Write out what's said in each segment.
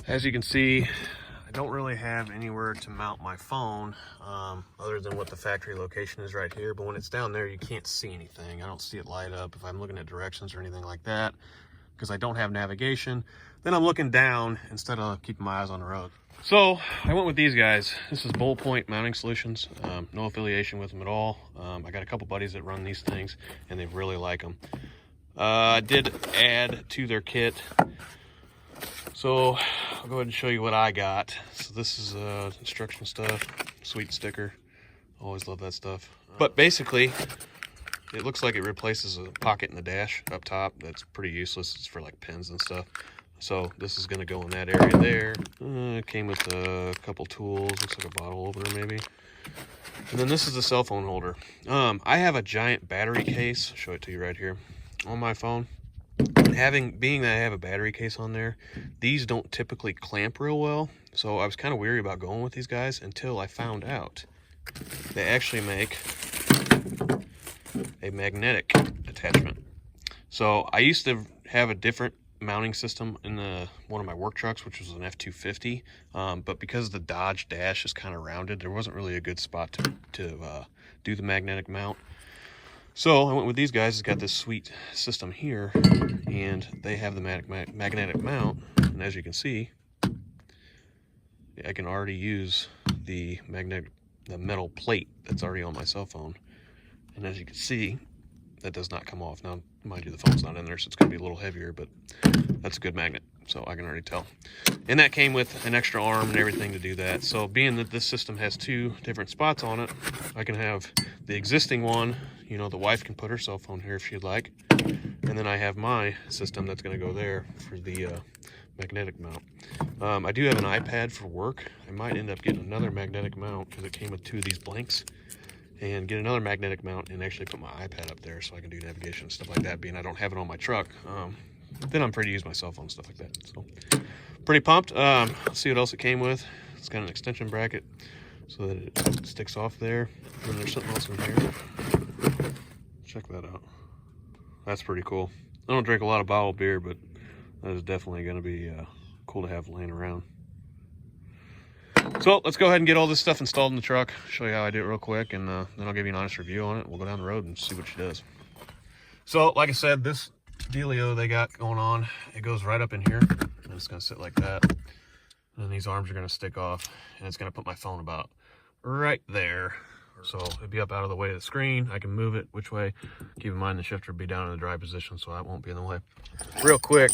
As you can see, I don't really have anywhere to mount my phone other than what the factory location is right here. But when it's down there, you can't see anything. I don't see it light up if I'm looking at directions or anything like that because I don't have navigation. Then I'm looking down instead of keeping my eyes on the road. So I went with these guys. This is Bulletpoint Mounting Solutions. No affiliation with them at all. I got a couple buddies that run these things and they really like them. I did add to their kit. So I'll go ahead and show you what I got. So this is instruction stuff, sweet sticker. Always love that stuff. But basically, it looks like it replaces a pocket in the dash up top. That's pretty useless. It's for like pens and stuff. So this is going to go in that area there. It came with a couple tools. Looks like a bottle opener maybe. And then this is the cell phone holder. I have a giant battery case. I'll show it to you right here on my phone. Being that I have a battery case on there, these don't typically clamp real well. So I was kind of weary about going with these guys until I found out they actually make a magnetic attachment. So I used to have a different mounting system in one of my work trucks, which was an F-250. But because the Dodge dash is kind of rounded, there wasn't really a good spot to do the magnetic mount. So I went with these guys. It's got this sweet system here, and they have the magnetic mount. And as you can see, I can already use the metal plate that's already on my cell phone. And as you can see, that does not come off. Now, mind you, the phone's not in there, so it's going to be a little heavier, but that's a good magnet, so I can already tell. And that came with an extra arm and everything to do that. So being that this system has two different spots on it, I can have the existing one. You know, the wife can put her cell phone here if she'd like. And then I have my system that's going to go there for the magnetic mount. I do have an iPad for work. I might end up getting another magnetic mount because it came with two of these blanks. And get another magnetic mount and actually put my iPad up there so I can do navigation and stuff like that, being I don't have it on my truck. Then I'm free to use my cell phone and stuff like that. So pretty pumped. Let's see what else it came with. It's got an extension bracket so that it sticks off there. And there's something else in here. Check that out. That's pretty cool. I don't drink a lot of bottled beer, but that is definitely going to be cool to have laying around. So let's go ahead and get all this stuff installed in the truck, show you how I do it real quick, and then I'll give you an honest review on it. We'll go down the road and see what she does. So like I said, this dealio they got going on, it goes right up in here, and it's going to sit like that. And then these arms are going to stick off, and it's going to put my phone about right there. So it'll be up out of the way of the screen. I can move it which way. Keep in mind the shifter will be down in the dry position, so that won't be in the way. Real quick,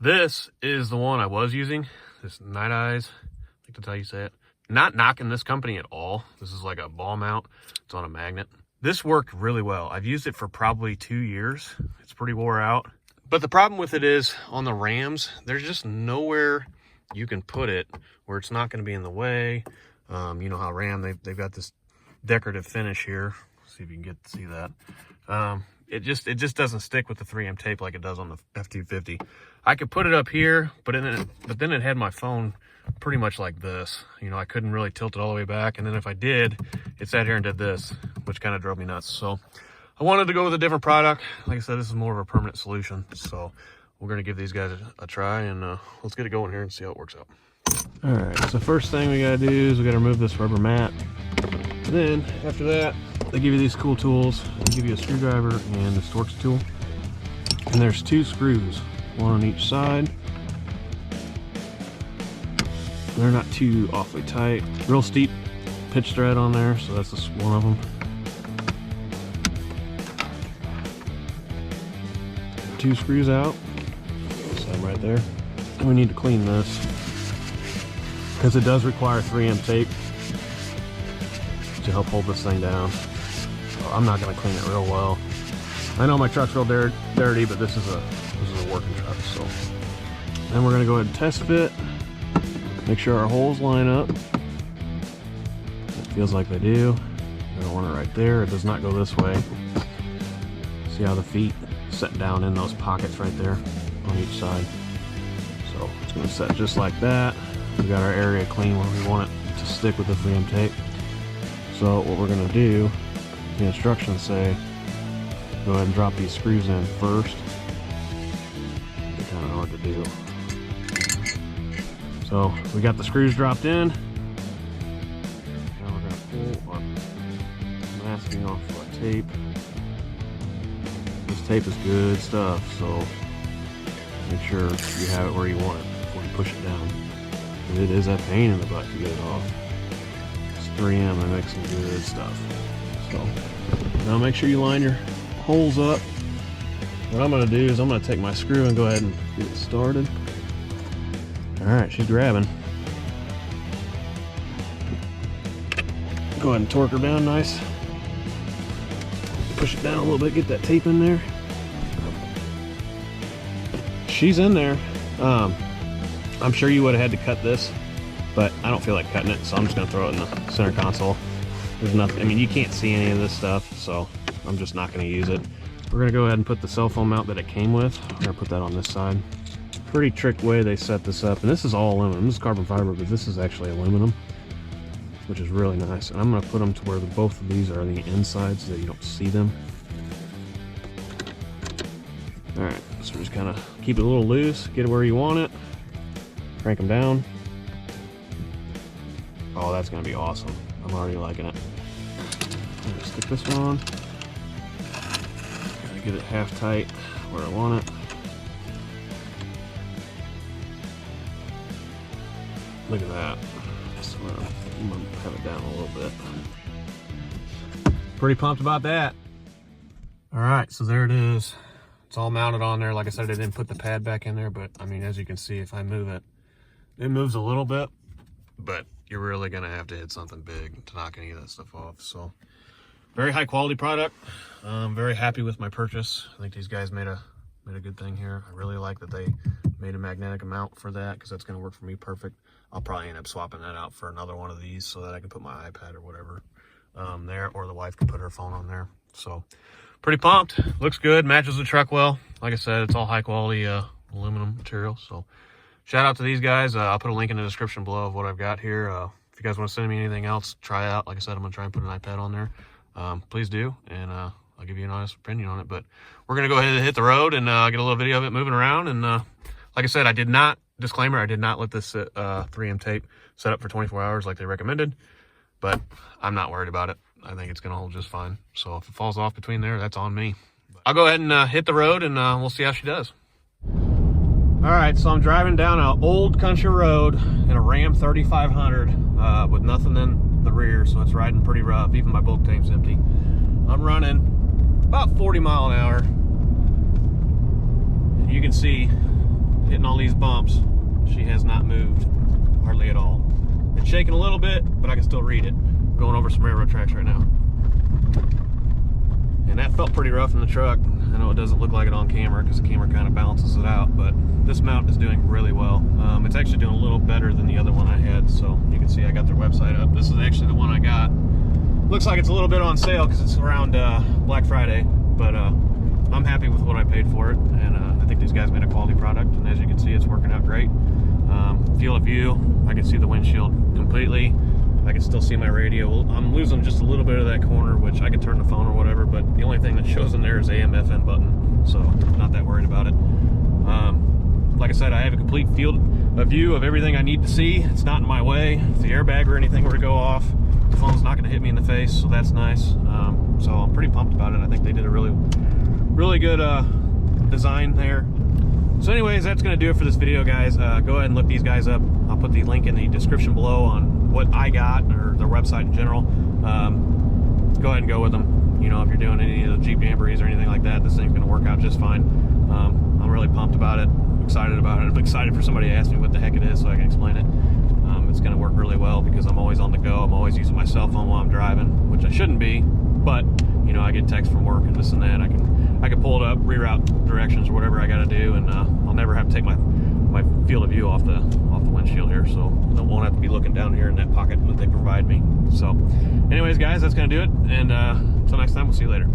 this is the one I was using, this Night Eyes. I think that's how you say it. Not knocking this company at all. This is like a ball mount. It's on a magnet. This worked really well. I've used it for probably 2 years. It's pretty wore out. But the problem with it is on the Rams, there's just nowhere you can put it where it's not going to be in the way. You know how Ram, they've got this decorative finish here. See if you can get to see that. It just doesn't stick with the 3M tape like it does on the F-250. I could put it up here, but then it had my phone pretty much like this. You know, I couldn't really tilt it all the way back, and then if I did, it sat here and did this, which kind of drove me nuts. So I wanted to go with a different product. Like I said, this is more of a permanent solution, so we're going to give these guys a try, and let's get it going here and see how it works out. All right, so first thing we got to do is we got to remove this rubber mat. And then after that, they give you these cool tools. They give you a screwdriver and this Torx tool, and there's 2 screws, one on each side. They're not too awfully tight. Real steep pitch thread on there, so that's just one of them. 2 screws out. Set them right there. And we need to clean this because it does require 3M tape to help hold this thing down. So I'm not going to clean it real well. I know my truck's real dirty, but this is a working truck. So then we're going to go ahead and test fit. Make sure our holes line up. It feels like they do. I don't want it right there. It does not go this way. See how the feet set down in those pockets right there on each side. So it's going to set just like that. We got our area clean where we want it to stick with the 3M tape. So what we're going to do, the instructions say, go ahead and drop these screws in first. It's kind of hard to do. So we got the screws dropped in. Now we're gonna pull our masking off our tape. This tape is good stuff, so make sure you have it where you want it before you push it down. It is a pain in the butt to get it off. It's 3M, they make some good stuff. So now make sure you line your holes up. What I'm gonna do is I'm gonna take my screw and go ahead and get it started. All right, she's grabbing. Go ahead and torque her down nice. Push it down a little bit, get that tape in there. She's in there. I'm sure you would have had to cut this, but I don't feel like cutting it, so I'm just gonna throw it in the center console. There's nothing, I mean, you can't see any of this stuff, so I'm just not gonna use it. We're gonna go ahead and put the cell phone mount that it came with. We're gonna put that on this side. Pretty trick way they set this up, and this is all aluminum. This is carbon fiber, but this is actually aluminum, which is really nice. And I'm gonna put them to where both of these are on the inside so that you don't see them. All right, so we're just kind of keep it a little loose, get it where you want it, crank them down. Oh, that's gonna be awesome. I'm already liking it. I'm gonna stick this one on. Gotta get it half tight where I want it. Look at that. So I'm gonna have it down a little bit. Pretty pumped about that. All right, so there it is. It's all mounted on there. Like I said, I didn't put the pad back in there, but I mean, as you can see, if I move it, it moves a little bit, but you're really gonna have to hit something big to knock any of that stuff off. So very high quality product. I'm very happy with my purchase. I think these guys made a good thing here. I really like that they made a magnetic mount for that, because that's gonna work for me perfect. I'll probably end up swapping that out for another one of these so that I can put my iPad or whatever there, or the wife can put her phone on there. So pretty pumped. Looks good, matches the truck well. Like I said, it's all high quality aluminum material. So shout out to these guys. I'll put a link in the description below of what I've got here. If you guys want to send me anything else, try out. Like I said, I'm gonna try and put an iPad on there. Please do, and I'll give you an honest opinion on it. But we're gonna go ahead and hit the road and get a little video of it moving around. And like I said, I did not let this 3M tape set up for 24 hours like they recommended, but I'm not worried about it. I think it's gonna hold just fine. So if it falls off between there, that's on me. I'll go ahead and hit the road, and we'll see how she does. All right, so I'm driving down an old country road in a Ram 3500 with nothing in the rear, so it's riding pretty rough. Even my bulk tank's empty. I'm running about 40 mile an hour. And you can see, hitting all these bumps, she has not moved hardly at all. It's shaking a little bit, but I can still read it. I'm going over some railroad tracks right now. And that felt pretty rough in the truck. I know it doesn't look like it on camera because the camera kind of balances it out, but this mount is doing really well. It's actually doing a little better than the other one I had, so you can see I got their website up. This is actually the one I got. Looks like it's a little bit on sale because it's around Black Friday, but I'm happy with what I paid for it, and I think these guys made a quality product, and as you can see, it's working out great. Field of view, I can see the windshield completely. I can still see my radio. I'm losing just a little bit of that corner, which I can turn the phone or whatever, but the only thing that shows in there is AM, FM button, so not that worried about it. Like I said, I have a complete field of view of everything I need to see. It's not in my way. If the airbag or anything were to go off, the phone's not gonna hit me in the face, so that's nice. So I'm pretty pumped about it. I think they did a really good design there. So anyways, that's gonna do it for this video, guys. Go ahead and look these guys up. I'll put the link in the description below on what I got, or their website in general. Go ahead and go with them. You know, if you're doing any of the Jeep Jamborees or anything like that, this thing's gonna work out just fine. I'm really pumped about it, excited about it. I'm excited for somebody to ask me what the heck it is so I can explain it. It's gonna work really well because I'm always on the go. I'm always using my cell phone while I'm driving, which I shouldn't be, but you know, I get texts from work and this and that. I can pull it up, reroute directions or whatever I gotta do, and I'll never have to take my field of view off the windshield here, so I won't have to be looking down here in that pocket that they provide me. So anyways, guys, that's gonna do it, and until next time, we'll see you later.